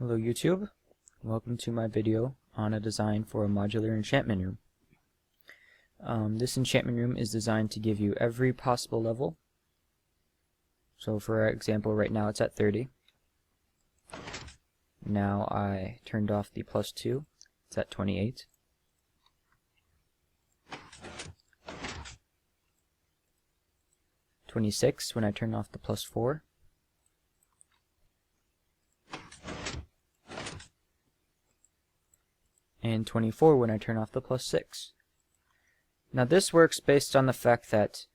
Hello YouTube, welcome to my video on a design for a modular enchantment room. This enchantment room is designed to give you every possible level. So for example, right now it's at 30. Now I turned off the +2, it's at 28. +26 when I turn off the +4. And 24 when I turn off the +6. Now this works based on the fact that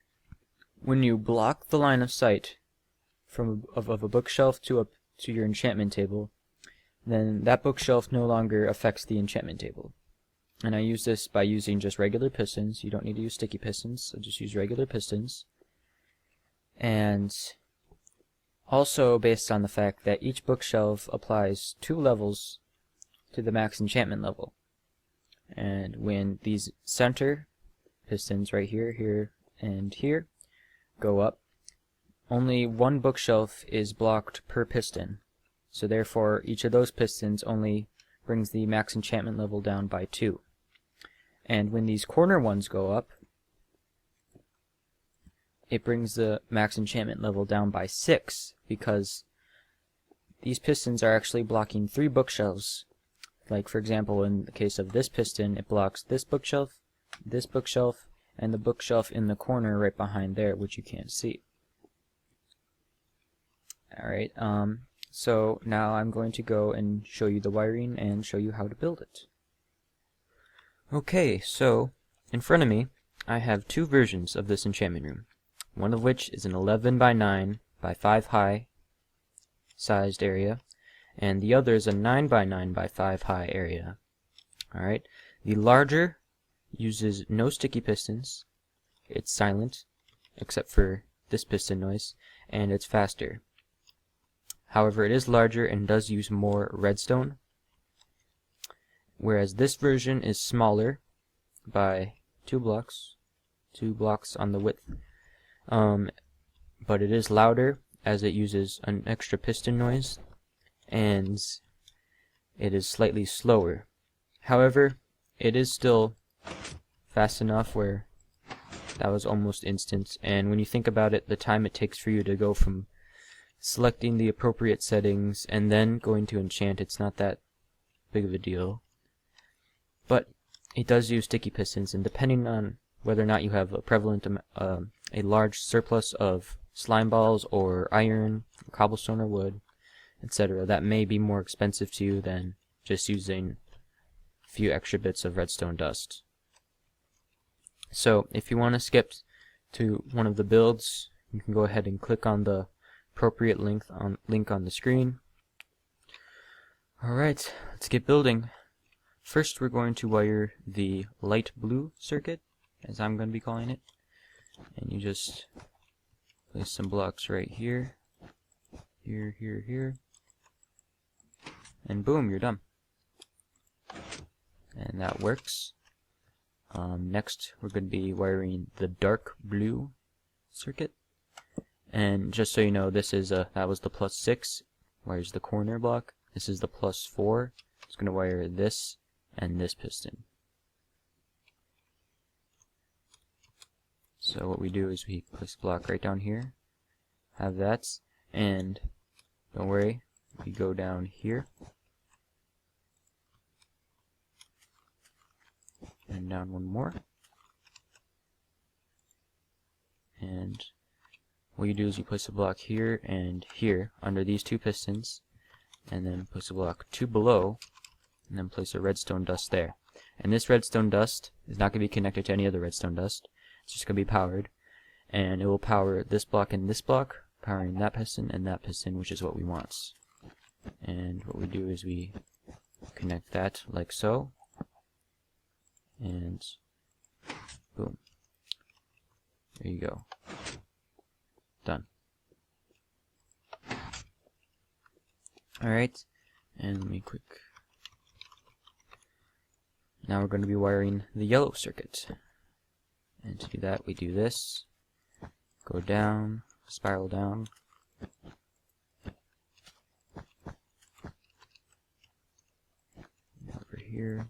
when you block the line of sight of a bookshelf to your enchantment table, then that bookshelf no longer affects the enchantment table. And I use this by using just regular pistons. You don't need to use sticky pistons, so just use regular pistons. And also based on the fact that each bookshelf applies 2 levels to the max enchantment level. And when these center pistons right here, here, and here go up, only one bookshelf is blocked per piston. So therefore each of those pistons only brings the max enchantment level down by 2. And when these corner ones go up, it brings the max enchantment level down by 6, because these pistons are actually blocking 3 bookshelves. Like for example, in the case of this piston, it blocks this bookshelf, and the bookshelf in the corner right behind there, which you can't see. Alright, so now I'm going to go and show you the wiring and show you how to build it. Okay, so in front of me I have 2 versions of this enchantment room, one of which is an 11 by 9 by 5 high sized area, and the other is a 9 by 9 by 5 high area. Alright, the larger uses no sticky pistons, it's silent except for this piston noise, and it's faster. However, it is larger and does use more redstone, whereas this version is smaller by 2 blocks on the width, but it is louder as it uses an extra piston noise, and it is slightly slower. However, it is still fast enough where that was almost instant, and when you think about it, the time it takes for you to go from selecting the appropriate settings and then going to enchant, it's not that big of a deal. But it does use sticky pistons, and depending on whether or not you have a prevalent a large surplus of slime balls or iron, cobblestone or wood, etc., that may be more expensive to you than just using a few extra bits of redstone dust. So if you want to skip to one of the builds, you can go ahead and click on the appropriate link on the screen. Alright, let's get building. First we're going to wire the light blue circuit, as I'm going to be calling it, and you just place some blocks right here, here, and boom, you're done. And that works. Next we're going to be wiring the dark blue circuit, and just so you know, this is that was the +6, wires the corner block. This is the +4. It's going to wire this and this piston. So what we do is we place a block right down here, have that, and don't worry, we go down here and down one more, and what you do is you place a block here and here under these 2 pistons, and then place a block 2 below, and then place a redstone dust there. And this redstone dust is not going to be connected to any other redstone dust, it's just going to be powered, and it will power this block and this block, powering that piston and that piston, which is what we want. And what we do is we connect that like so, and boom, there you go, done. Alright, and let me quick. Now we're going to be wiring the yellow circuit. And to do that, we do this, go down, spiral down, here.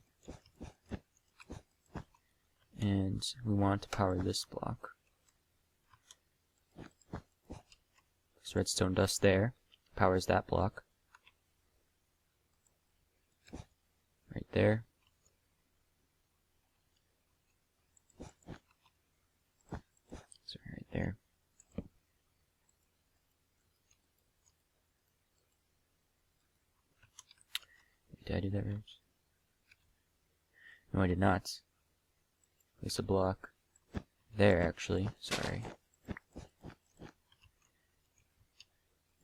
And we want to power this block. This redstone dust there powers that block. Right there. So right there. Did I do that right? No, I did not. Place a block there, actually. Sorry.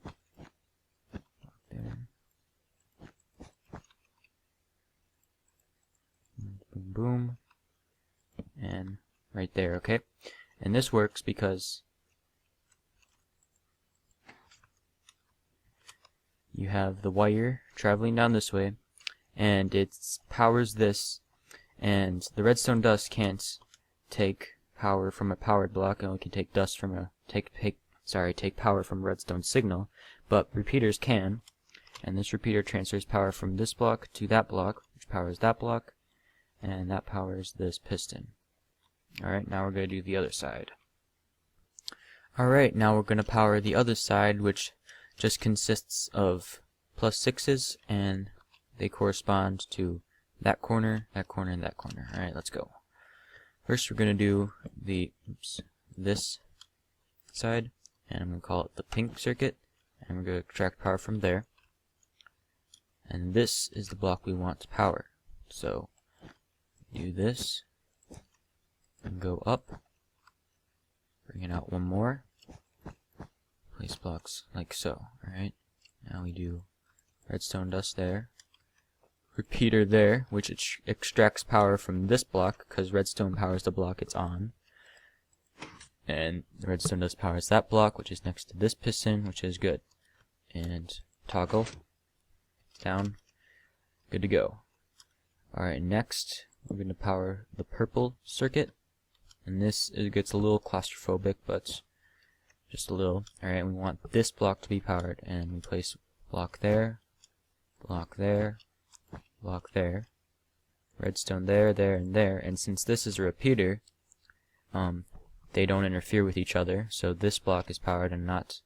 Block there. Boom, boom. And right there, okay? And this works because you have the wire traveling down this way, and it powers this, and the redstone dust can't take power from a powered block, and it can take dust from a take power from a redstone signal, but repeaters can, and this repeater transfers power from this block to that block, which powers that block, and that powers this piston. Alright, now we're going to do the other side. Alright, now we're going to power the other side, which just consists of +6s, and they correspond to that corner, and that corner. Alright, let's go. First we're going to do this side, and I'm going to call it the pink circuit, and we're going to extract power from there. And this is the block we want to power. So, do this, and go up, bring it out one more, place blocks like so. Alright, now we do redstone dust there, repeater there, which extracts power from this block, because redstone powers the block it's on, and the redstone dust powers that block, which is next to this piston, which is good. And toggle, down, good to go. Alright, next we're going to power the purple circuit, and this gets a little claustrophobic, but just a little. Alright, we want this block to be powered, and we place block there, block there, block there, redstone there, there, and there, and since this is a repeater, they don't interfere with each other, so this block is powered and not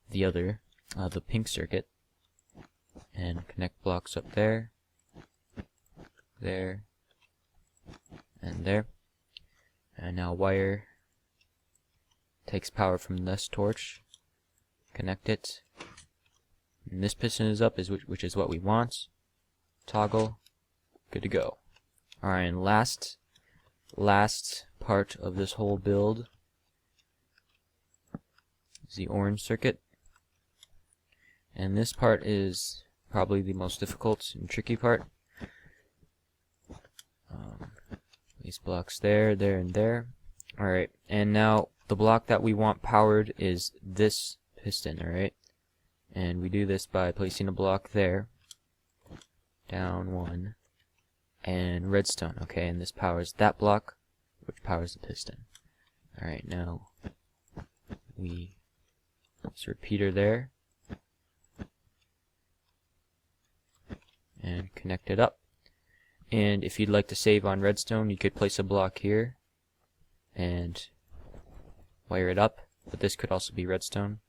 the other, the pink circuit. And connect blocks up there, there, and there. And now wire takes power from this torch, connect it, and this piston is up, which is what we want. Toggle, good to go. Alright, and last part of this whole build is the orange circuit. And this part is probably the most difficult and tricky part. These blocks there, there, and there. Alright, and now the block that we want powered is this piston, alright? And we do this by placing a block there, down one, and redstone, okay? And this powers that block, which powers the piston. Alright, now we place a repeater there, and connect it up. And if you'd like to save on redstone, you could place a block here and wire it up, but this could also be redstone,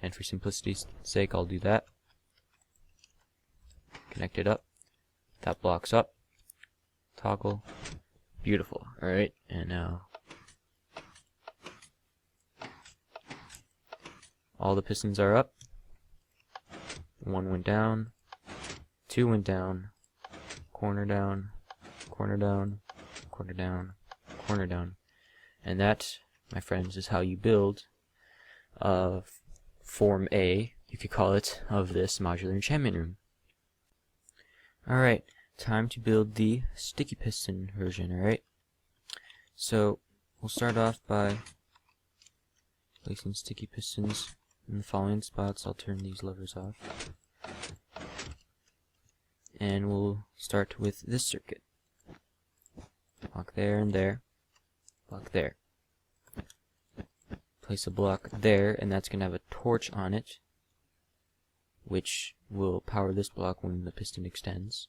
and for simplicity's sake I'll do that. Connect it up, that block's up, toggle, beautiful. Alright, and now all the pistons are up, one went down, two went down, corner down, corner down, corner down, corner down. And that, my friends, is how you build Form A, you could call it, of this modular enchantment room. Alright, time to build the sticky piston version, alright? So, we'll start off by placing sticky pistons in the following spots. I'll turn these levers off. And we'll start with this circuit. Block there and there. Block there. Place a block there, and that's going to have a torch on it, which will power this block when the piston extends.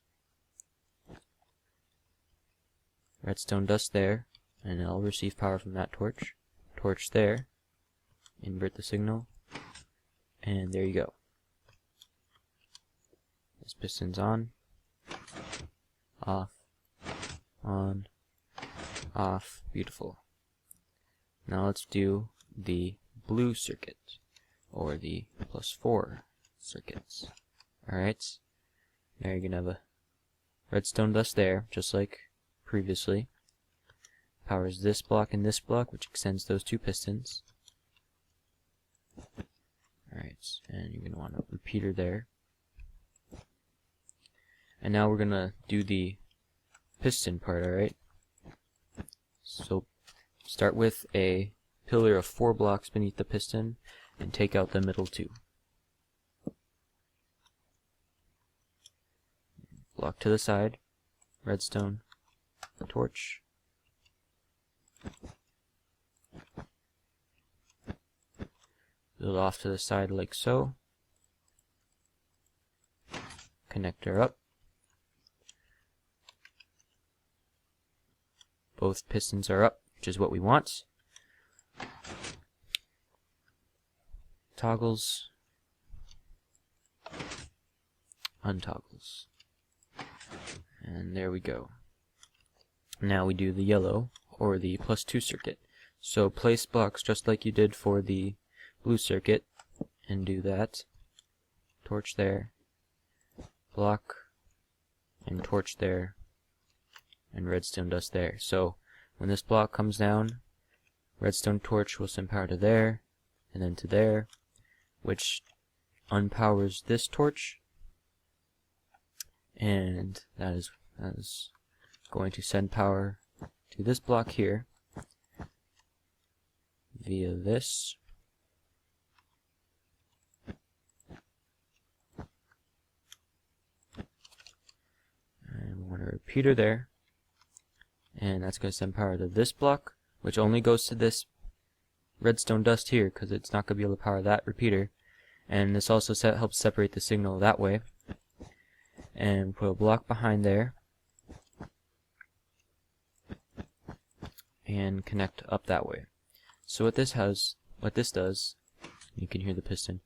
redstone dust there, and it'll receive power from that torch. Torch there, invert the signal, and there you go. This piston's on, off, on, off. Beautiful. Now let's do the blue circuit, or the +4 circuits. Alright, now you're gonna have a redstone dust there, just like previously. Powers this block and this block, which extends those two pistons. Alright, and you're gonna want a repeater there. And now we're gonna do the piston part, alright? So start with a pillar of 4 blocks beneath the piston and take out the middle 2. Block to the side, redstone, torch. Build off to the side like so. Connector up. Both pistons are up, which is what we want. Toggles. Untoggles. And there we go. Now we do the yellow, or the +2 circuit. So place blocks just like you did for the blue circuit, and do that. Torch there, block, and torch there, and redstone dust there. So when this block comes down, redstone torch will send power to there, and then to there, which unpowers this torch, and that is going to send power to this block here via this. And we want a repeater there, and that's going to send power to this block, which only goes to this redstone dust here because it's not going to be able to power that repeater. And this also helps separate the signal that way. And put a block behind there and connect up that way. So what this does, you can hear the piston.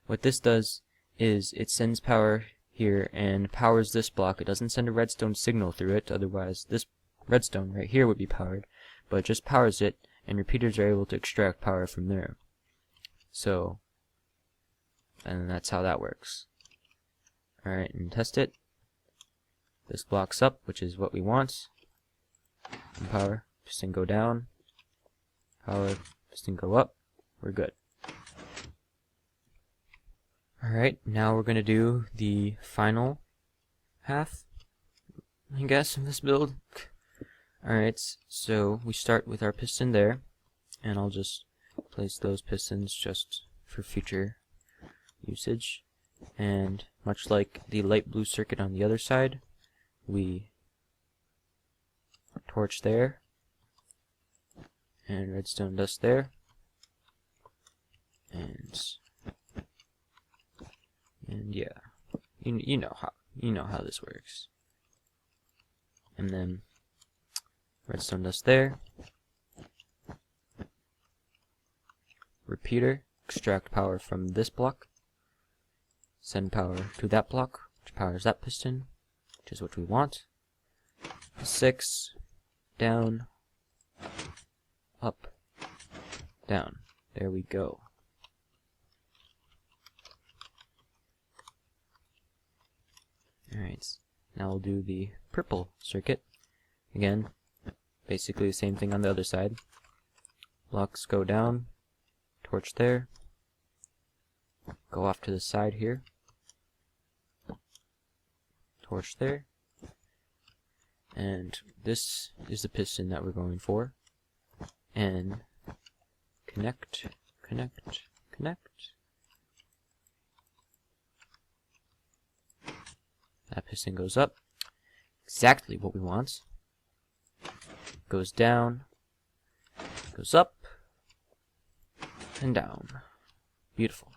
What this does is it sends power here and powers this block. It doesn't send a redstone signal through it, otherwise this redstone right here would be powered, but it just powers it, and repeaters are able to extract power from there. So, and that's how that works. Alright, and test it. This block's up, which is what we want. And power, piston go down. Power, piston go up. We're good. Alright, now we're going to do the final half, I guess, of this build. Alright, so we start with our piston there, and I'll just place those pistons just for future usage. And much like the light blue circuit on the other side, we torch there, and redstone dust there, and yeah, you know how this works. And then redstone dust there, repeater, extract power from this block, send power to that block, which powers that piston, which is what we want. 6, down, up, down. There we go. Alright, now we'll do the purple circuit. Again, basically the same thing on the other side. Blocks go down, torch there, go off to the side here, torch there, and this is the piston that we're going for, and connect, connect, connect. That piston goes up, exactly what we want, goes down, goes up, and down. Beautiful.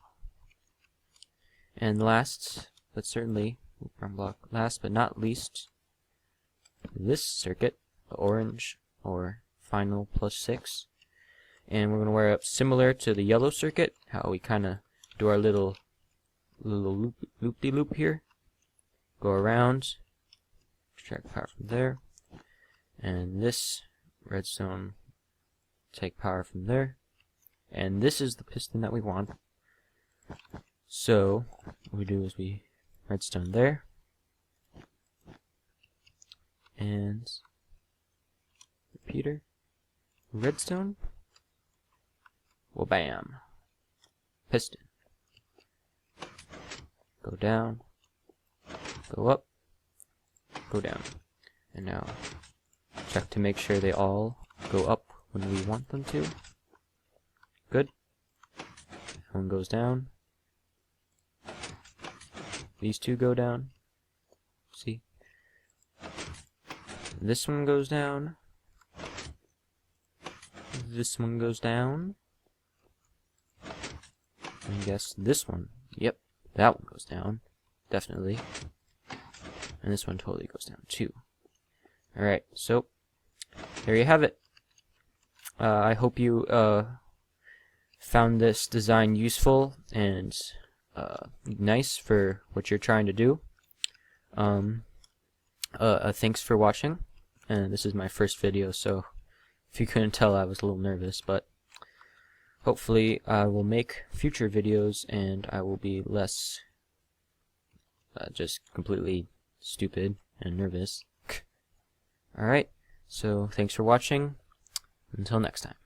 And last, but certainly, wrong block, last but not least, this circuit, the orange, or final +6. And we're going to wire up similar to the yellow circuit, how we kind of do our little loop-de-loop here. Go around, extract power from there, and this redstone take power from there, and this is the piston that we want. So what we do is we redstone there, and repeater, redstone, well, bam, piston, go down, go up, go down, and now check to make sure they all go up when we want them to. Good. One goes down. These two go down. See? This one goes down. This one goes down. And guess this one. Yep, that one goes down. Definitely. And this one totally goes down too. Alright, so there you have it. I hope you found this design useful and nice for what you're trying to do. Thanks for watching. And this is my first video, so if you couldn't tell, I was a little nervous, but hopefully I will make future videos and I will be less just completely stupid and nervous. Alright, so thanks for watching. Until next time.